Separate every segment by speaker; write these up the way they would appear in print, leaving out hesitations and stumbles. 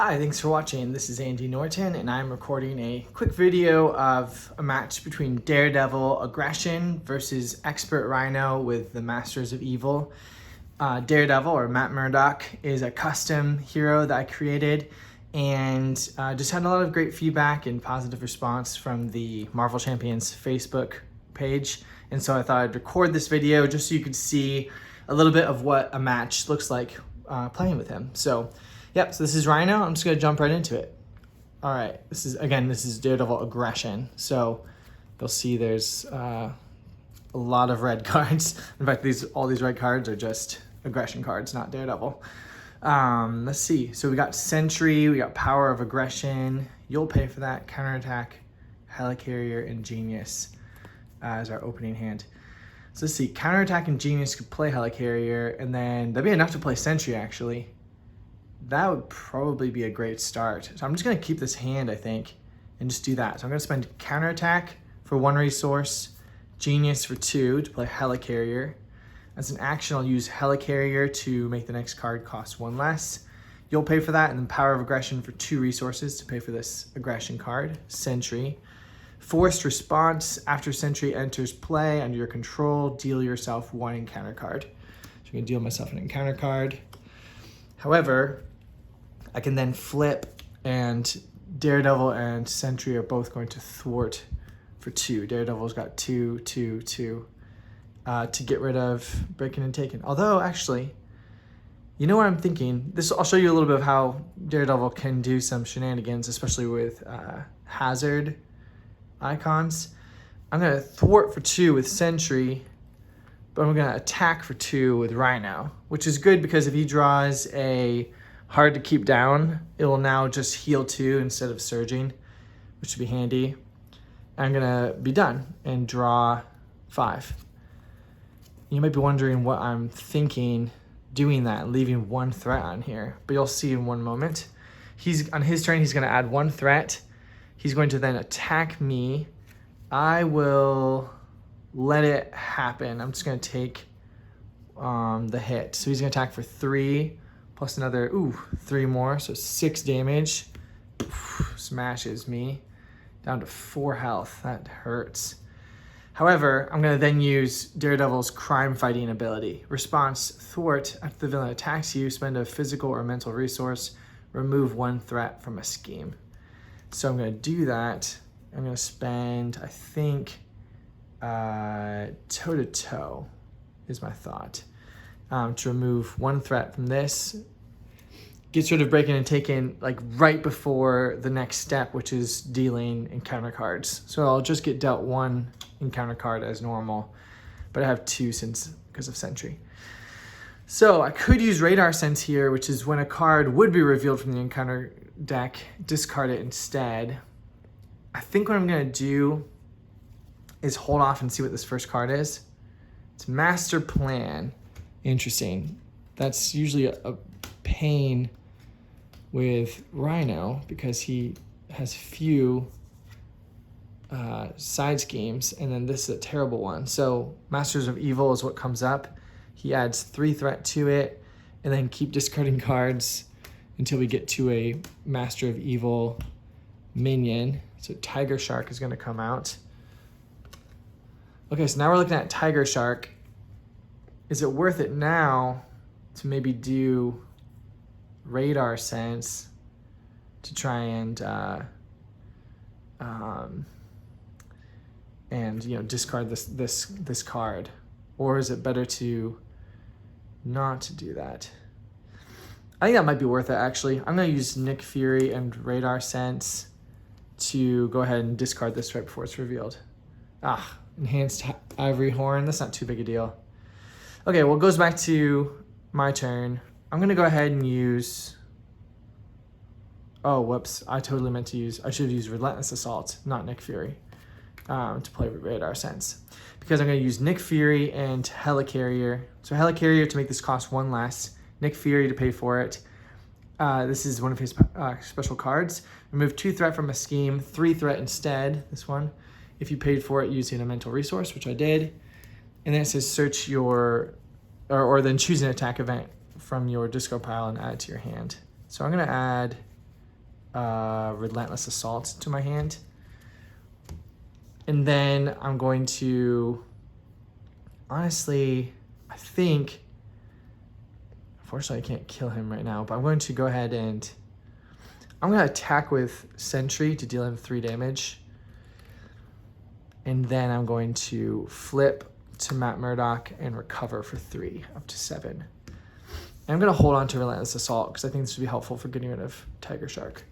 Speaker 1: Hi, thanks for watching. This is Andy Norton, and I'm recording a quick video of a match between Daredevil Aggression versus Expert Rhino with the Masters of Evil. Daredevil, or Matt Murdock, is a custom hero that I created, and just had a lot of great feedback and positive response from the Marvel Champions Facebook page. And so I thought I'd record this video just so you could see a little bit of what a match looks like playing with him. So this is Rhino. I'm just gonna jump right into it. All right, this is Daredevil Aggression. So you'll see there's a lot of red cards. In fact, all these red cards are just aggression cards, not Daredevil. Let's see. So we got Sentry, we got Power of Aggression. You'll pay for that. Counterattack, Helicarrier, and Genius as our opening hand. So let's see. Counterattack and Genius could play Helicarrier, and then that'd be enough to play Sentry actually. That would probably be a great start. So I'm just gonna keep this hand, I think, and just do that. So I'm gonna spend Counterattack for 1 resource, Genius for 2 to play Helicarrier. As an action, I'll use Helicarrier to make the next card cost 1 less. You'll pay for that, and then Power of Aggression for 2 resources to pay for this aggression card, Sentry. Forced Response, after Sentry enters play under your control, deal yourself 1 encounter card. So I'm gonna deal myself an encounter card. However, I can then flip, and Daredevil and Sentry are both going to thwart for 2. Daredevil's got 2, 2, 2 to get rid of Breaking and Taken. Although, actually, you know what I'm thinking? I'll show you a little bit of how Daredevil can do some shenanigans, especially with hazard icons. I'm going to thwart for 2 with Sentry, but I'm going to attack for 2 with Rhino, which is good because if he draws a hard to keep down, it will now just heal 2 instead of surging, which would be handy. I'm gonna be done and draw 5. You might be wondering what I'm thinking doing that, leaving 1 threat on here, but you'll see in one moment. On his turn, he's gonna add 1 threat. He's going to then attack me. I will let it happen. I'm just gonna take the hit. So he's gonna attack for 3, plus another, 3 more, so 6 damage. Smashes me down to 4 health. That hurts. However, I'm gonna then use Daredevil's crime fighting ability. Response, thwart, after the villain attacks you, spend a physical or mental resource, remove 1 threat from a scheme. So I'm gonna do that. I'm gonna spend, I think, toe-to-toe is my thought. To remove 1 threat from this. Gets rid of Breaking and Taken like right before the next step, which is dealing encounter cards. So I'll just get dealt 1 encounter card as normal, but I have 2 because of Sentry. So I could use Radar Sense here, which is when a card would be revealed from the encounter deck, discard it instead. I think what I'm gonna do is hold off and see what this first card is. It's Master Plan. Interesting. That's usually a pain with Rhino because he has few side schemes, and then this is a terrible one. So Masters of Evil is what comes up. He adds 3 threat to it, and then keep discarding cards until we get to a Master of Evil minion. So Tiger Shark is going to come out. Okay, so now we're looking at Tiger Shark. Is it worth it now to maybe do Radar Sense to try and discard this card, or is it better to not do that? I think that might be worth it actually. I'm gonna use Nick Fury and Radar Sense to go ahead and discard this right before it's revealed. Enhanced Ivory Horn. That's not too big a deal. Okay, well, it goes back to my turn. I'm gonna go ahead and use, whoops, I should have used Relentless Assault, not Nick Fury, to play Radar Sense. Because I'm gonna use Nick Fury and Helicarrier. So Helicarrier to make this cost 1 less, Nick Fury to pay for it. This is one of his special cards. Remove 2 threat from a scheme, 3 threat instead, this one, if you paid for it using a mental resource, which I did. And then it says search your, or then choose an attack event from your discard pile and add it to your hand. So I'm gonna add Relentless Assault to my hand. And then I'm going to, honestly, I think, unfortunately I can't kill him right now, but I'm going to go ahead and I'm going to attack with Sentry to deal him 3 damage. And then I'm going to flip to Matt Murdock and recover for 3, up to 7. And I'm going to hold on to Relentless Assault because I think this would be helpful for getting rid of Tiger Shark.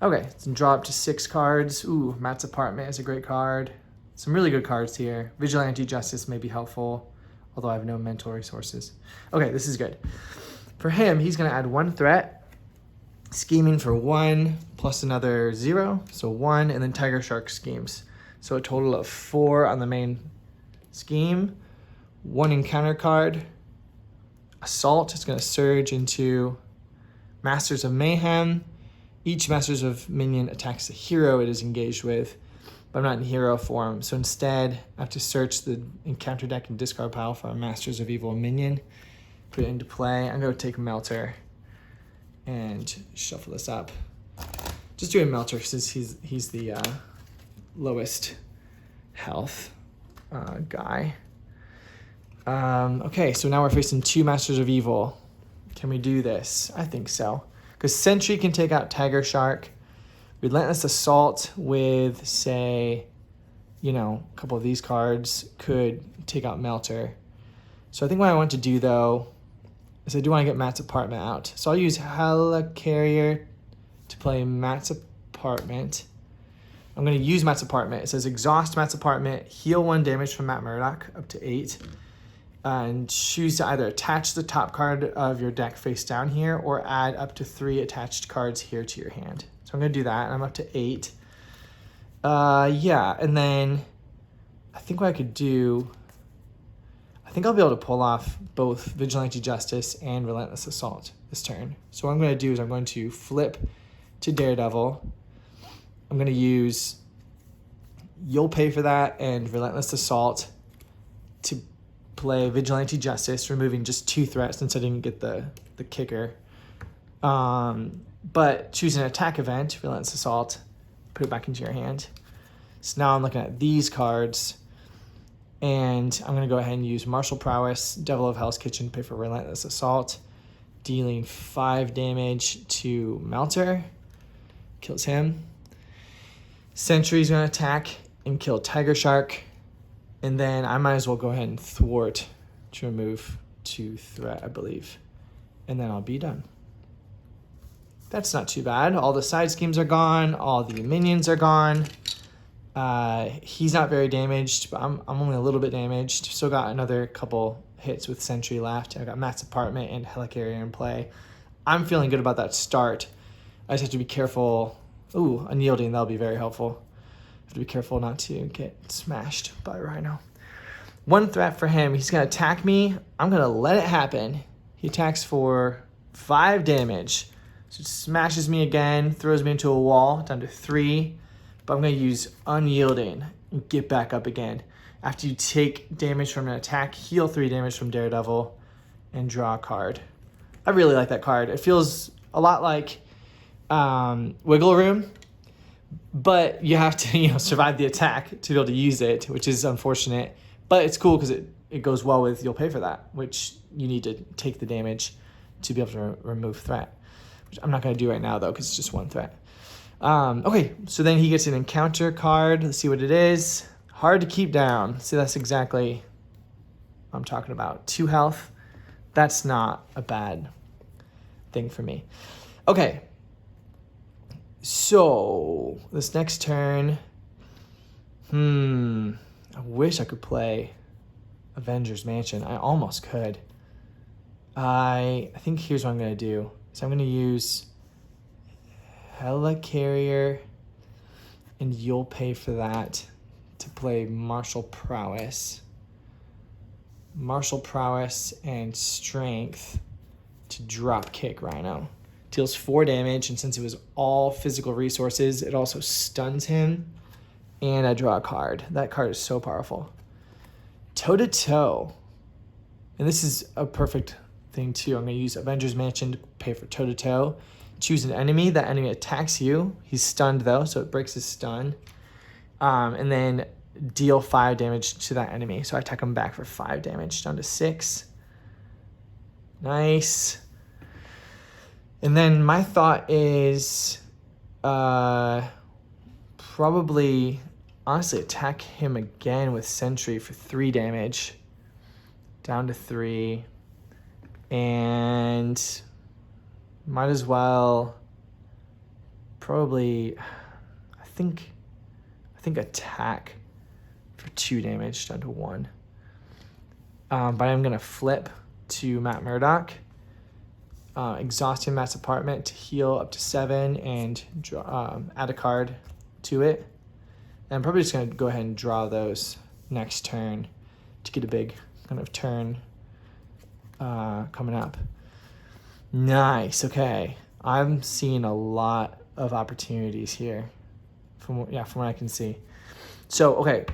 Speaker 1: Okay, so draw up to 6 cards. Ooh, Matt's Apartment is a great card. Some really good cards here. Vigilante Justice may be helpful, although I have no mental resources. Okay, this is good. For him, he's going to add 1 threat. Scheming for 1 plus another 0, so 1, and then Tiger Shark schemes. So a total of 4 on the main scheme. 1 encounter card. Assault is going to surge into Masters of Mayhem. Each Masters of minion attacks the hero it is engaged with, but I'm not in hero form. So instead, I have to search the encounter deck and discard pile for a Masters of Evil minion. Put it into play. I'm going to take Melter and shuffle this up. Just doing Melter since he's the lowest health guy. Okay, so now we're facing 2 Masters of Evil. Can we do this? I think so. Because Sentry can take out Tiger Shark. Relentless Assault with, say, a couple of these cards could take out Melter. So I think what I want to do, though, is I do want to get Matt's Apartment out. So I'll use Helicarrier to play Matt's Apartment. I'm going to use Matt's Apartment. It says exhaust Matt's Apartment, heal 1 damage from Matt Murdock, up to 8. And choose to either attach the top card of your deck face down here or add up to 3 attached cards here to your hand. So I'm going to do that, and I'm up to 8. Yeah, and then I think what I could do, I think I'll be able to pull off both Vigilante Justice and Relentless Assault this turn. So what I'm going to do is I'm going to flip to Daredevil. I'm going to use You'll Pay for that and Relentless Assault to play Vigilante Justice, removing just 2 threats since I didn't get the kicker. But choose an attack event, Relentless Assault, put it back into your hand. So now I'm looking at these cards, and I'm going to go ahead and use Martial Prowess, Devil of Hell's Kitchen, pay for Relentless Assault, dealing 5 damage to Melter. Kills him. Sentry's going to attack and kill Tiger Shark. And then I might as well go ahead and thwart to remove 2 threat, I believe. And then I'll be done. That's not too bad. All the side schemes are gone. All the minions are gone. He's not very damaged, but I'm only a little bit damaged. Still got another couple hits with Sentry left. I got Matt's Apartment and Helicarrier in play. I'm feeling good about that start. I just have to be careful. Ooh, unyielding, that'll be very helpful. Have to be careful not to get smashed by Rhino. 1 threat for him. He's going to attack me. I'm going to let it happen. He attacks for 5 damage. So it smashes me again, throws me into a wall, down to 3. But I'm going to use Unyielding and get back up again. After you take damage from an attack, heal 3 damage from Daredevil, and draw a card. I really like that card. It feels a lot like Wiggle Room, but you have to survive the attack to be able to use it, which is unfortunate. But it's cool because it goes well with You'll Pay for that, which you need to take the damage to be able to remove threat. Which I'm not going to do right now, though, because it's just 1 threat. Okay, so then he gets an encounter card. Let's see what it is. Hard to keep down. See, that's exactly what I'm talking about. 2 health. That's not a bad thing for me. Okay. So, this next turn, I wish I could play Avengers Mansion. I almost could. I think here's what I'm going to do. So I'm going to use Helicarrier, and You'll Pay for that to play Martial Prowess. Martial Prowess and Strength to drop kick Rhino. Deals 4 damage, and since it was all physical resources, it also stuns him. And I draw a card. That card is so powerful. Toe-to-toe. And this is a perfect thing, too. I'm going to use Avengers Mansion to pay for toe-to-toe. choose an enemy. That enemy attacks you. He's stunned though, so it breaks his stun. And then deal 5 damage to that enemy. So I attack him back for 5 damage, down to 6. Nice. And then my thought is probably, honestly, attack him again with Sentry for 3 damage, down to 3. And might as well probably, I think attack for 2 damage, down to 1. But I'm gonna flip to Matt Murdock, exhausting Matt's apartment to heal up to 7 and add a card to it. And I'm probably just gonna go ahead and draw those next turn to get a big kind of turn coming up. Nice. Okay, I'm seeing a lot of opportunities here from what I can see. So okay,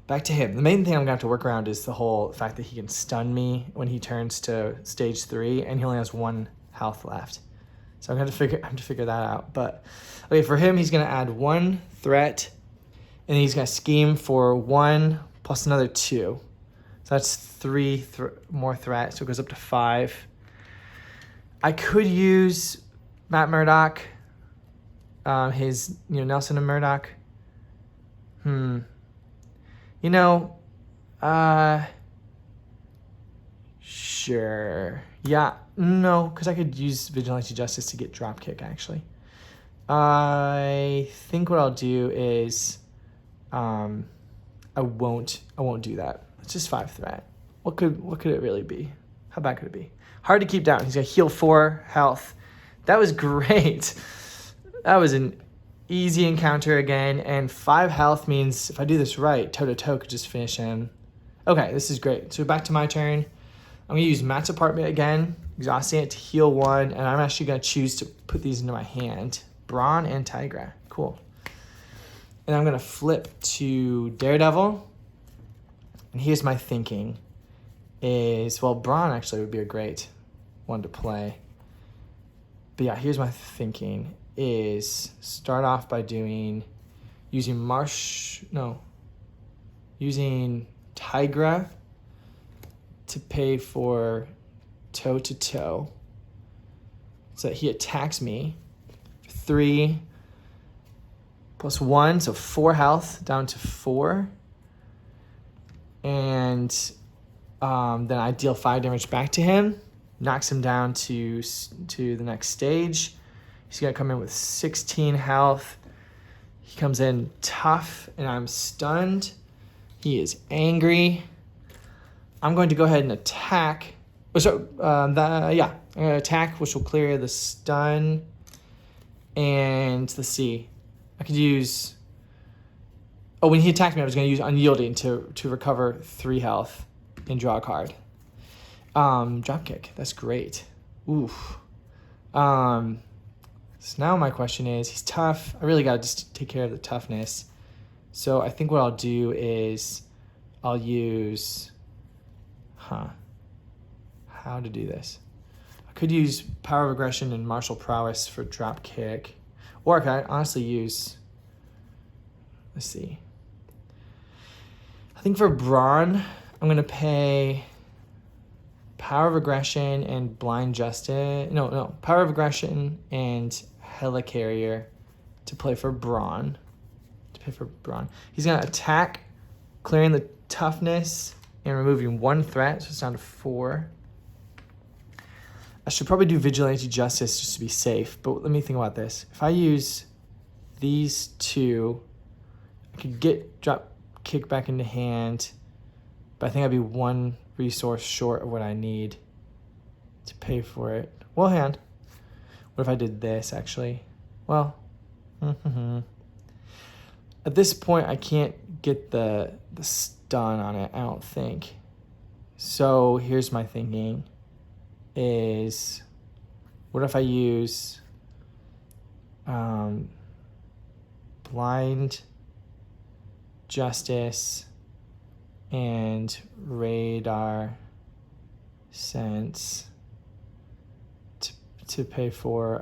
Speaker 1: back to him. The main thing I'm gonna have to work around is the whole fact that he can stun me when he turns to stage 3, and he only has 1 health left. So I'm gonna have to figure that out. But okay, for him, he's gonna add 1 threat, and he's gonna scheme for 1 plus another 2. So that's 3 more threat. So it goes up to 5. I could use Matt Murdock, his Nelson and Murdock. Sure. Yeah, no, because I could use Vigilante Justice to get Dropkick, actually. I think what I'll do is I won't do that. It's just 5 threat. What could it really be? How bad could it be? Hard to keep down. He's gonna heal 4 health. That was great. That was an easy encounter again, and 5 health means if I do this right, toe-to-toe could just finish him. Okay, this is great. So back to my turn. I'm gonna use Matt's apartment again, exhausting it to heal 1, and I'm actually gonna choose to put these into my hand. Brawn and Tigra, cool. And I'm gonna flip to Daredevil, and here's my thinking is, well, Brawn actually would be a great one to play. But yeah, here's my thinking is start off by using Tigra to pay for toe-to-toe so that he attacks me. 3 plus 1, so 4 health, down to 4. And then I deal 5 damage back to him, knocks him down to the next stage. He's gonna come in with 16 health. He comes in tough, and I'm stunned. He is angry. I'm going to go ahead and attack. I'm gonna attack, which will clear the stun. And let's see, I could use. Oh, when he attacked me, I was going to use Unyielding to recover 3 health and draw a card. Dropkick, that's great. Oof. So now my question is, he's tough. I really got to just take care of the toughness. So I think what I'll do is I'll use, how to do this? I could use Power of Aggression and Martial Prowess for Dropkick. Or I could honestly use, let's see. I think for Brawn, I'm going to pay Power of Aggression and Blind Justice. No, Power of Aggression and Helicarrier to play for Brawn. He's going to attack, clearing the toughness and removing 1 threat, so it's down to 4. I should probably do Vigilante Justice just to be safe, but let me think about this. If I use these 2, I could get Dropkick back into hand, but I think I'd be 1 resource short of what I need to pay for it. Well, hand. What if I did this, actually? Well, at this point, I can't get the stun on it, I don't think. So here's my thinking is, what if I use Blind Justice and Radar Sense to pay for,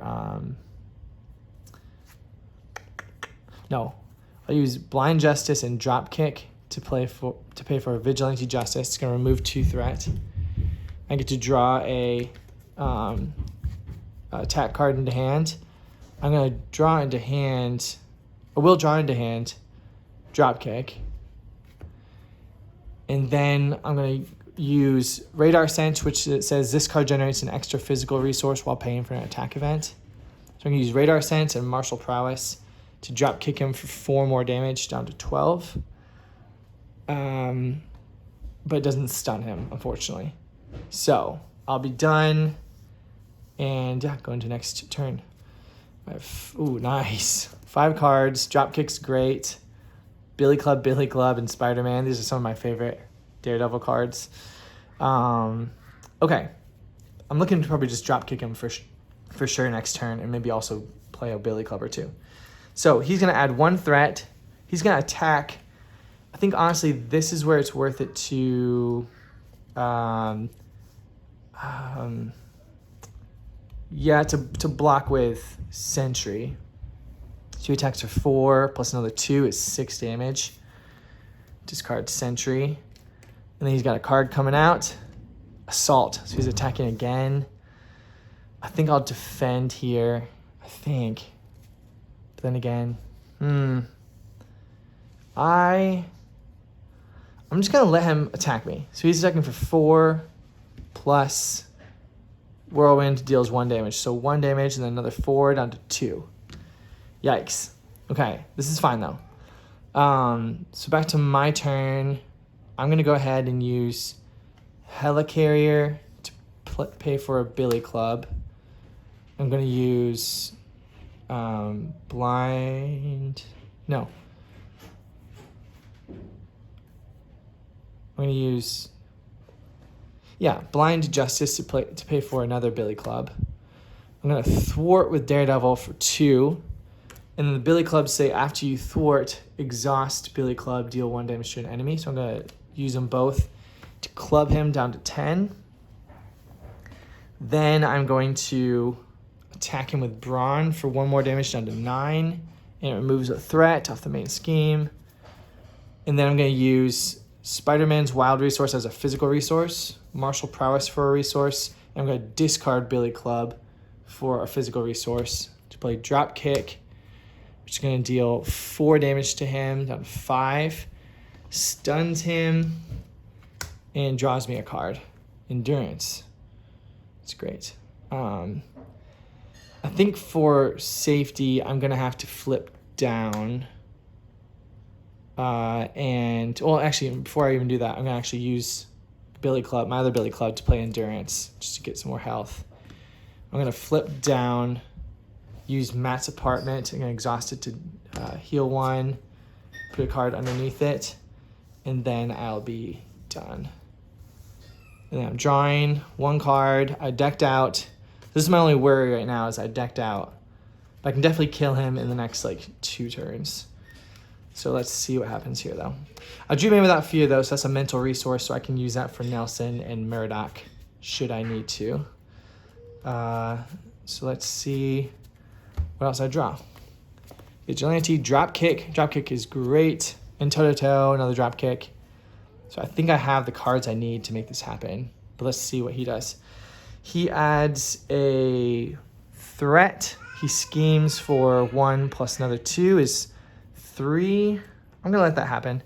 Speaker 1: no, I'll use Blind Justice and Dropkick to pay for Vigilante Justice. It's gonna remove 2 threat. I get to draw a attack card into hand. I'm gonna draw into hand, or will draw into hand, Dropkick. And then I'm gonna use Radar Sense, which it says this card generates an extra physical resource while paying for an attack event. So I'm gonna use Radar Sense and Martial Prowess to drop kick him for 4 more damage down to 12. But it doesn't stun him, unfortunately. So I'll be done, and yeah, go into next turn. Ooh, nice. 5 cards. Dropkick's great. Billy Club, and Spider-Man. These are some of my favorite Daredevil cards. Okay. I'm looking to probably just drop kick him for sure next turn, and maybe also play a Billy Club or 2. So he's going to add 1 threat. He's going to attack. I think, honestly, this is where it's worth it to... to block with Sentry. 2 attacks for 4, plus another 2 is 6 damage. Discard Sentry. And then he's got a card coming out. Assault. So he's attacking again. I think I'll defend here. I think. But then again, I'm just going to let him attack me. So he's attacking for 4 plus Whirlwind deals 1 damage. So 1 damage and then another 4 down to 2. Yikes. Okay, this is fine though. So back to my turn. I'm going to go ahead and use Helicarrier to pay for a Billy Club. I'm going to use Blind... No. I'm going to use... Yeah, Blind Justice to pay for another Billy Club. I'm going to thwart with Daredevil for 2. And then the Billy Clubs say after you thwart, exhaust Billy Club, deal 1 damage to an enemy. So I'm going to use them both to club him down to 10. Then I'm going to attack him with Brawn for 1 more damage down to 9. And it removes a threat off the main scheme. And then I'm going to use Spider-Man's Wild Resource as a physical resource, Martial Prowess for a resource, and I'm going to discard Billy Club for a physical resource to play Dropkick, which is going to deal 4 damage to him, down to 5, stuns him, and draws me a card. Endurance. It's great. I think for safety, I'm going to have to flip down. Actually, before I even do that, I'm going to actually use Billy Club, my other Billy Club, to play Endurance, just to get some more health. I'm going to flip down, use Matt's Apartment. I'm going to exhaust it to heal 1, put a card underneath it, and then I'll be done. And then I'm drawing 1 card. I decked out. This is my only worry right now, is I decked out. But I can definitely kill him in the next, 2 turns. So let's see what happens here, though. I drew Man Without Fear, though, so that's a mental resource, so I can use that for Nelson and Murdoch, should I need to. So let's see what else I draw. Vigilante, Dropkick. Dropkick is great. And Toe-to-Toe, another Dropkick. So I think I have the cards I need to make this happen. But let's see what he does. He adds a threat. He schemes for 1 plus another 2 is 3. I'm going to let that happen.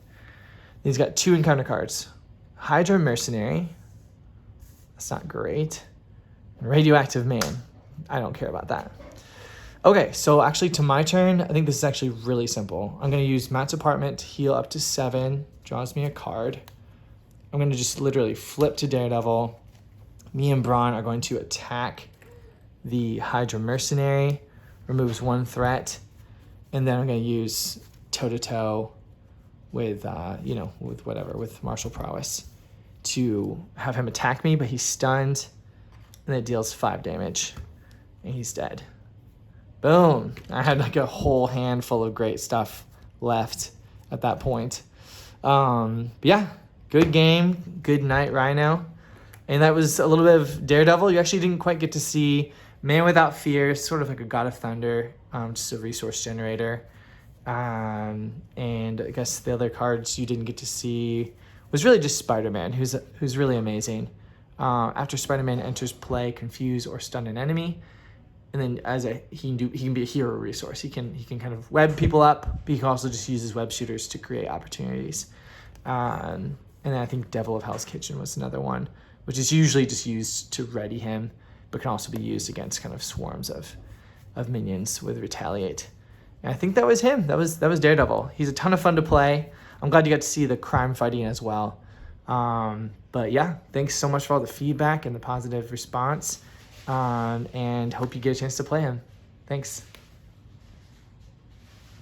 Speaker 1: He's got 2 encounter cards. Hydra Mercenary. That's not great. And Radioactive Man. I don't care about that. Okay, so actually to my turn, I think this is actually really simple. I'm going to use Matt's Apartment to heal up to 7. Draws me a card. I'm going to just literally flip to Daredevil. Me and Braun are going to attack the Hydra Mercenary. Removes 1 threat. And then I'm going to use Toe-to-Toe with, with Martial Prowess to have him attack me, but he's stunned. And it deals 5 damage. And he's dead. Boom. I had a whole handful of great stuff left at that point. But yeah, good game. Good night, Rhino. And that was a little bit of Daredevil. You actually didn't quite get to see Man Without Fear, sort of like a God of Thunder, just a resource generator. And I guess the other cards you didn't get to see was really just Spider-Man, who's really amazing. After Spider-Man enters play, confuse or stun an enemy, and then he can be a hero resource. He can kind of web people up, but he can also just use his web shooters to create opportunities. And then I think Devil of Hell's Kitchen was another one, which is usually just used to ready him, but can also be used against kind of swarms of minions with Retaliate. And I think that was him. That was Daredevil. He's a ton of fun to play. I'm glad you got to see the crime fighting as well. But yeah, thanks so much for all the feedback and the positive response. And hope you get a chance to play him. Thanks.